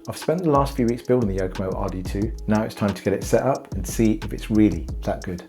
I've spent the last few weeks building the Yokomo RD2. Now it's time to get it set up and see if it's really that good.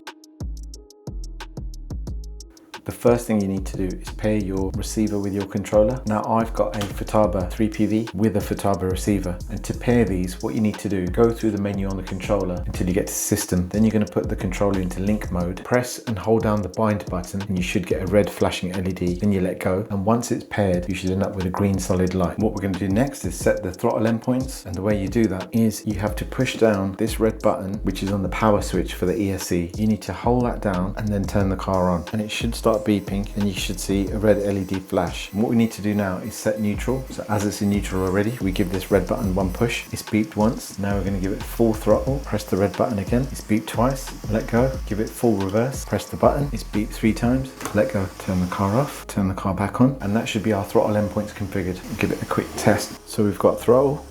The first thing you need to do is pair your receiver with your controller. Now I've got a Futaba 3PV with a Futaba receiver, and to pair these, what you need to do, go through the menu on the controller until you get to system. Then you're going to put the controller into link mode, press and hold down the bind button, and you should get a red flashing LED. Then you let go, and once it's paired, you should end up with a green solid light. What we're going to do next is set the throttle endpoints, and the way you do that is you have to push down this red button, which is on the power switch for the ESC. You need to hold that down and then turn the car on, and it should start beeping and you should see a red LED flash. And what we need to do now is set neutral. So as it's in neutral already, we give this red button one push. It's beeped once. Now we're going to give it full throttle. Press the red button again. It's beeped twice. Let go. Give it full reverse. Press the button. It's beeped 3 times. Let go. Turn the car off. Turn the car back on. And that should be our throttle endpoints configured. Give it a quick test. So we've got throttle,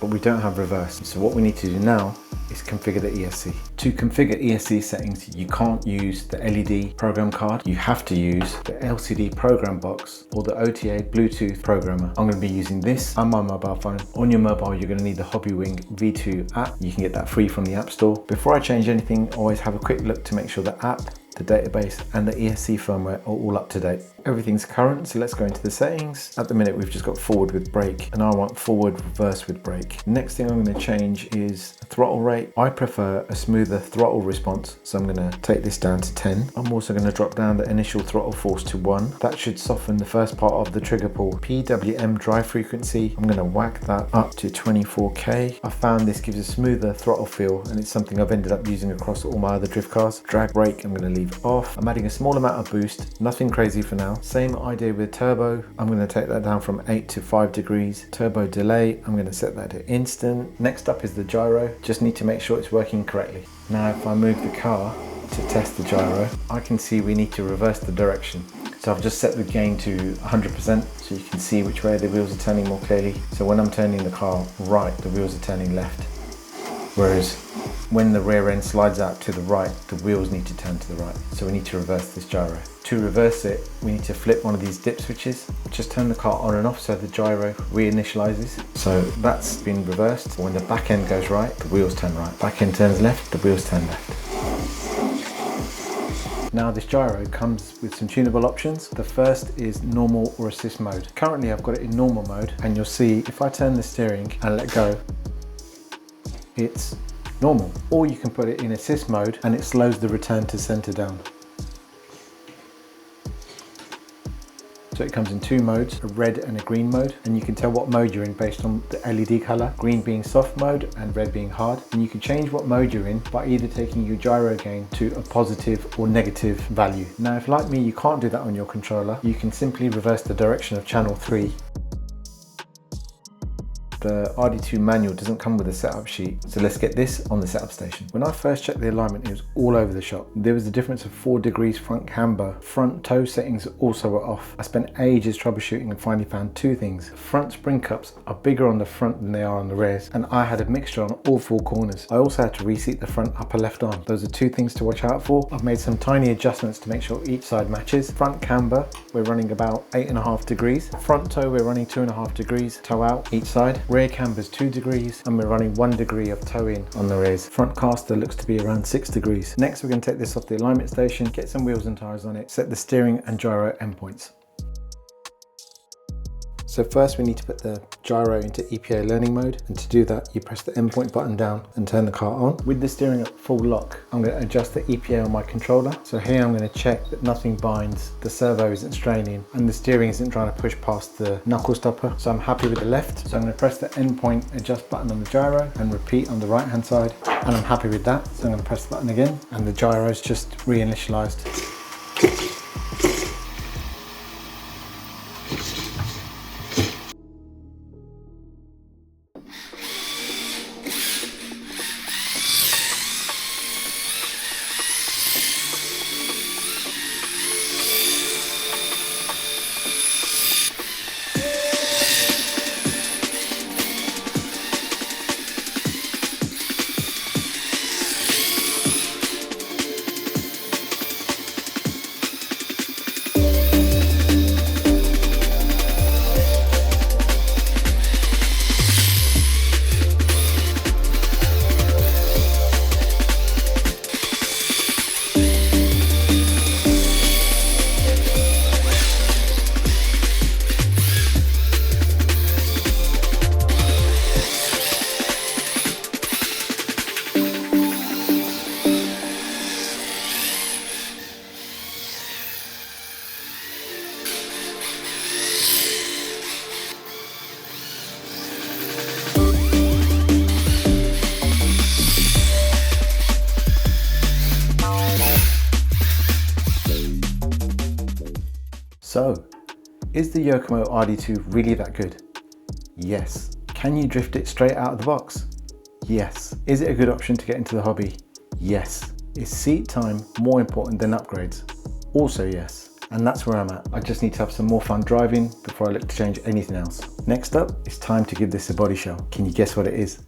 but we don't have reverse. So what we need to do now is configure the ESC. To configure ESC settings, you can't use the LED program card. You have to use the LCD program box or the OTA Bluetooth programmer. I'm going to be using this on my mobile phone. On your mobile, you're going to need the Hobbywing V2 app. You can get that free from the App Store. Before I change anything, always have a quick look to make sure the app, the database and the ESC firmware are all up to date. Everything's current, so let's go into the settings. At the minute we've just got forward with brake, and I want forward reverse with brake. Next thing I'm going to change is throttle rate. I prefer a smoother throttle response, so I'm going to take this down to 10. I'm also going to drop down the initial throttle force to 1. That should soften the first part of the trigger pull. PWM drive frequency, I'm going to whack that up to 24k. I found this gives a smoother throttle feel, and it's something I've ended up using across all my other drift cars. Drag brake, I'm going to leave off. I'm adding a small amount of boost, nothing crazy for now. Same idea with turbo. I'm going to take that down from 8 to 5 degrees. Turbo delay, I'm going to set that to instant. Next up is the gyro. Just need to make sure it's working correctly. Now if I move the car to test the gyro, I can see we need to reverse the direction. So I've just set the gain to 100% so you can see which way the wheels are turning more clearly. So when I'm turning the car right, the wheels are turning left. Whereas when the rear end slides out to the right, the wheels need to turn to the right. So we need to reverse this gyro. To reverse it, we need to flip one of these dip switches. Just turn the car on and off so the gyro reinitializes. So that's been reversed. When the back end goes right, the wheels turn right. Back end turns left, the wheels turn left. Now this gyro comes with some tunable options. The first is normal or assist mode. Currently I've got it in normal mode, and you'll see if I turn the steering and let go, it's normal. Or you can put it in assist mode and it slows the return to center down. So it comes in 2 modes, a red and a green mode, and you can tell what mode you're in based on the LED color, green being soft mode and red being hard. And you can change what mode you're in by either taking your gyro gain to a positive or negative value. Now if like me you can't do that on your controller, you can simply reverse the direction of channel 3. The RD2 manual doesn't come with a setup sheet, so let's get this on the setup station. When I first checked the alignment, it was all over the shop. There was a difference of 4 degrees front camber. Front toe settings also were off. I spent ages troubleshooting and finally found 2 things. Front spring cups are bigger on the front than they are on the rears, and I had a mixture on all 4 corners. I also had to reseat the front upper left arm. Those are 2 things to watch out for. I've made some tiny adjustments to make sure each side matches. Front camber, we're running about 8.5 degrees. Front toe, we're running 2.5 degrees. Toe out each side. Rear camber's 2 degrees, and we're running 1 degree of toe in on the rears. Front caster looks to be around 6 degrees. Next we're going to take this off the alignment station, get some wheels and tyres on it, set the steering and gyro endpoints. So first we need to put the gyro into EPA learning mode, and to do that you press the endpoint button down and turn the car on. With the steering at full lock, I'm going to adjust the EPA on my controller. So here I'm going to check that nothing binds, the servo isn't straining, and the steering isn't trying to push past the knuckle stopper. So I'm happy with the left. So I'm going to press the endpoint adjust button on the gyro and repeat on the right hand side, and I'm happy with that. So I'm going to press the button again, and the gyro is just reinitialized. Is the Yokomo RD2 really that good? Yes. Can you drift it straight out of the box? Yes. Is it a good option to get into the hobby? Yes. Is seat time more important than upgrades? Also yes. And that's where I'm at. I just need to have some more fun driving before I look to change anything else. Next up, it's time to give this a body show. Can you guess what it is?